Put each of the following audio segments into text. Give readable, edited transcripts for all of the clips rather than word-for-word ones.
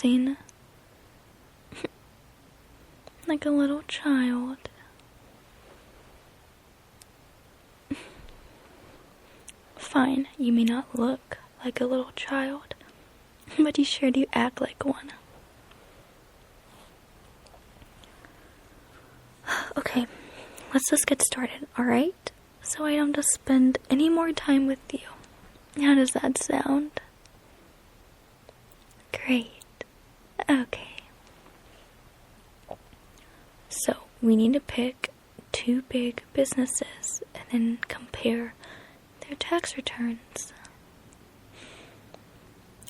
embarrassing. Like a little child. Fine, you may not look like a little child, but you sure do act like one. Okay, let's just get started, alright? So I don't just spend any more time with you. How does that sound? Great. Okay. So, we need to pick 2 big businesses and then compare their tax returns.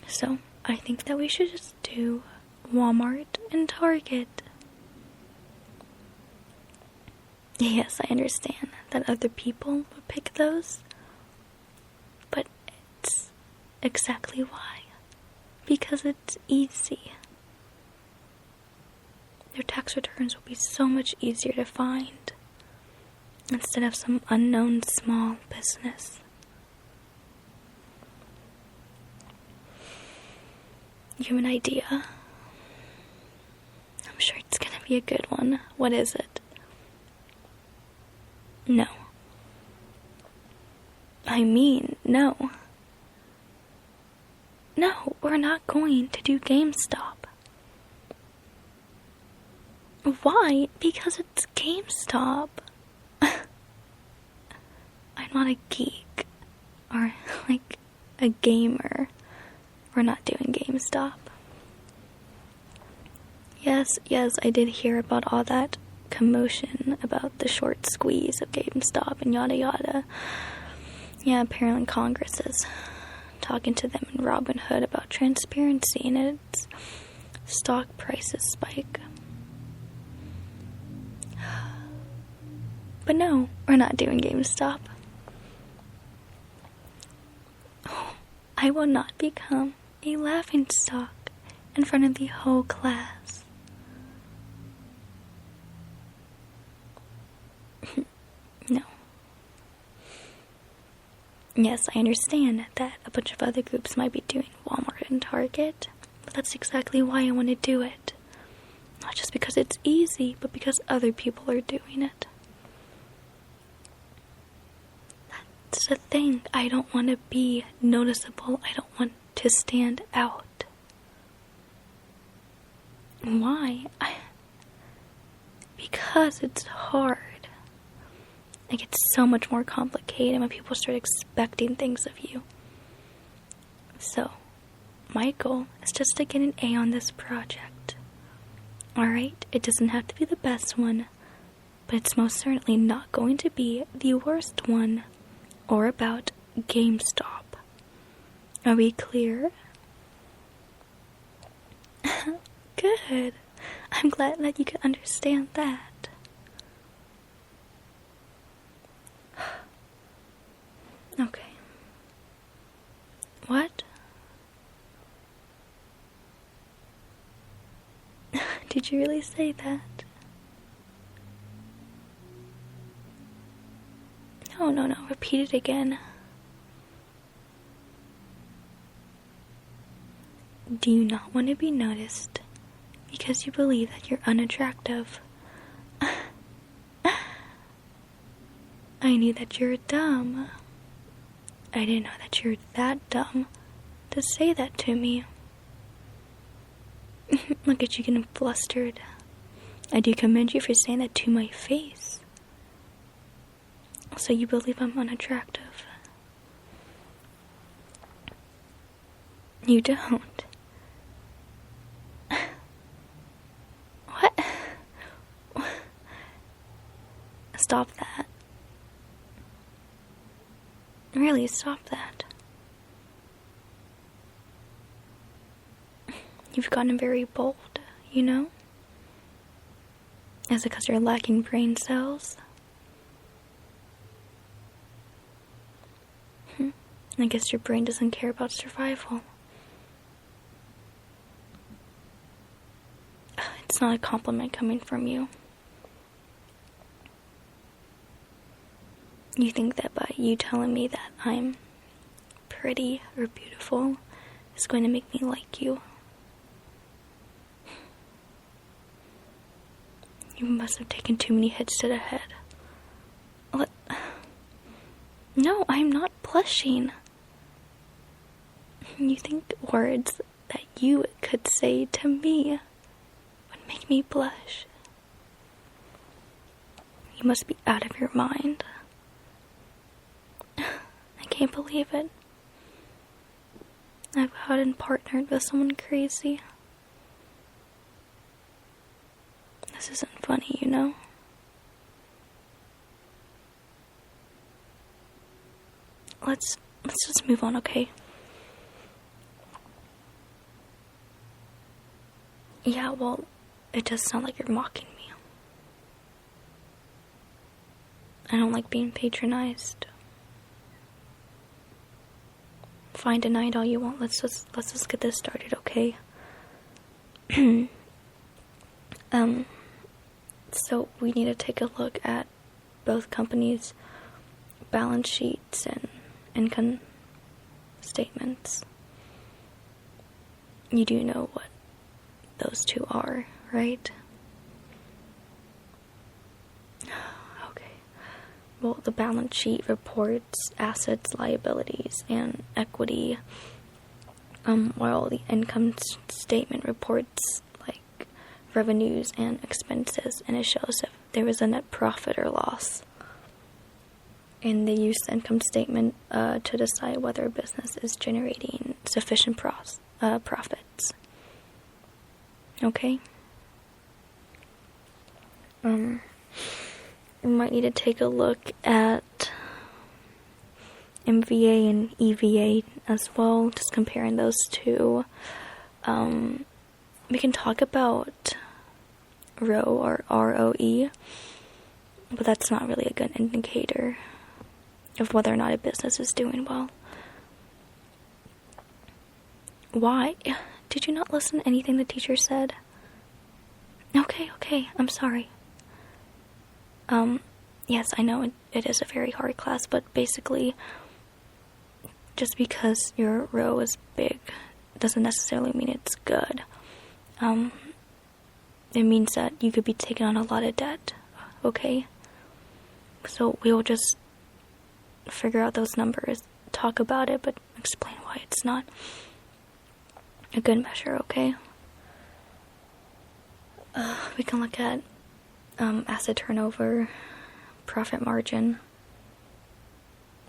So, I think that we should just do Walmart and Target. Yes, I understand that other people would pick those, but it's exactly why. Because it's easy. Their tax returns will be so much easier to find instead of some unknown small business. You have an idea? I'm sure it's gonna be a good one. What is it? No. I mean, no. No, we're not going to do GameStop. Why? Because it's GameStop. I'm not a geek. Or, like, a gamer. We're not doing GameStop. Yes, I did hear about all that commotion about the short squeeze of GameStop and yada yada. Yeah, apparently Congress is talking to them in Robinhood about transparency and its stock prices spike. But no, we're not doing GameStop. I will not become a laughingstock in front of the whole class. No. Yes, I understand that a bunch of other groups might be doing Walmart and Target, but that's exactly why I want to do it. Not just because it's easy, but because other people are doing it. That's the thing. I don't want to be noticeable. I don't want to stand out. Why? Because it's hard. It gets so much more complicated when people start expecting things of you. So, my goal is just to get an A on this project. Alright, it doesn't have to be the best one, but it's most certainly not going to be the worst one, or about GameStop. Are we clear? Good. I'm glad that you can understand that. Okay. What? Did you really say that? No. Repeat it again. Do you not want to be noticed because you believe that you're unattractive? I knew that you're dumb. I didn't know that you're that dumb to say that to me. Look at you getting flustered. I do commend you for saying that to my face. So you believe I'm unattractive? You don't. What? Stop that. Really, stop that. You've gotten very bold, you know? Is it because you're lacking brain cells? I guess your brain doesn't care about survival. It's not a compliment coming from you. You think that by you telling me that I'm pretty or beautiful is going to make me like you. You must have taken too many hits to the head. What? No, I'm not blushing. You think words that you could say to me would make me blush? You must be out of your mind. I can't believe it. I've gotten partnered with someone crazy. This isn't funny, you know? Let's just move on, okay? Yeah, well, it does sound like you're mocking me. I don't like being patronized. Fine, deny it all you want. Let's just get this started, okay? So we need to take a look at both companies' balance sheets and income statements. You do know what those two are, right? Okay. Well, the balance sheet reports assets, liabilities, and equity, while the income statement reports like revenues and expenses, and it shows if there was a net profit or loss. And they use the income statement to decide whether a business is generating sufficient profits. Okay? We might need to take a look at MVA and EVA as well, just comparing those two. We can talk about ROE or ROE, but that's not really a good indicator of whether or not a business is doing well. Why? Did you not listen to anything the teacher said? Okay, I'm sorry. Yes, I know it is a very hard class, but basically, just because your row is big doesn't necessarily mean it's good. It means that you could be taking on a lot of debt, okay? So we will just figure out those numbers, talk about it, but explain why it's not a good measure, okay? We can look at asset turnover, profit margin,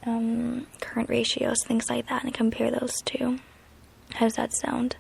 current ratios, things like that, and compare those two. How does that sound?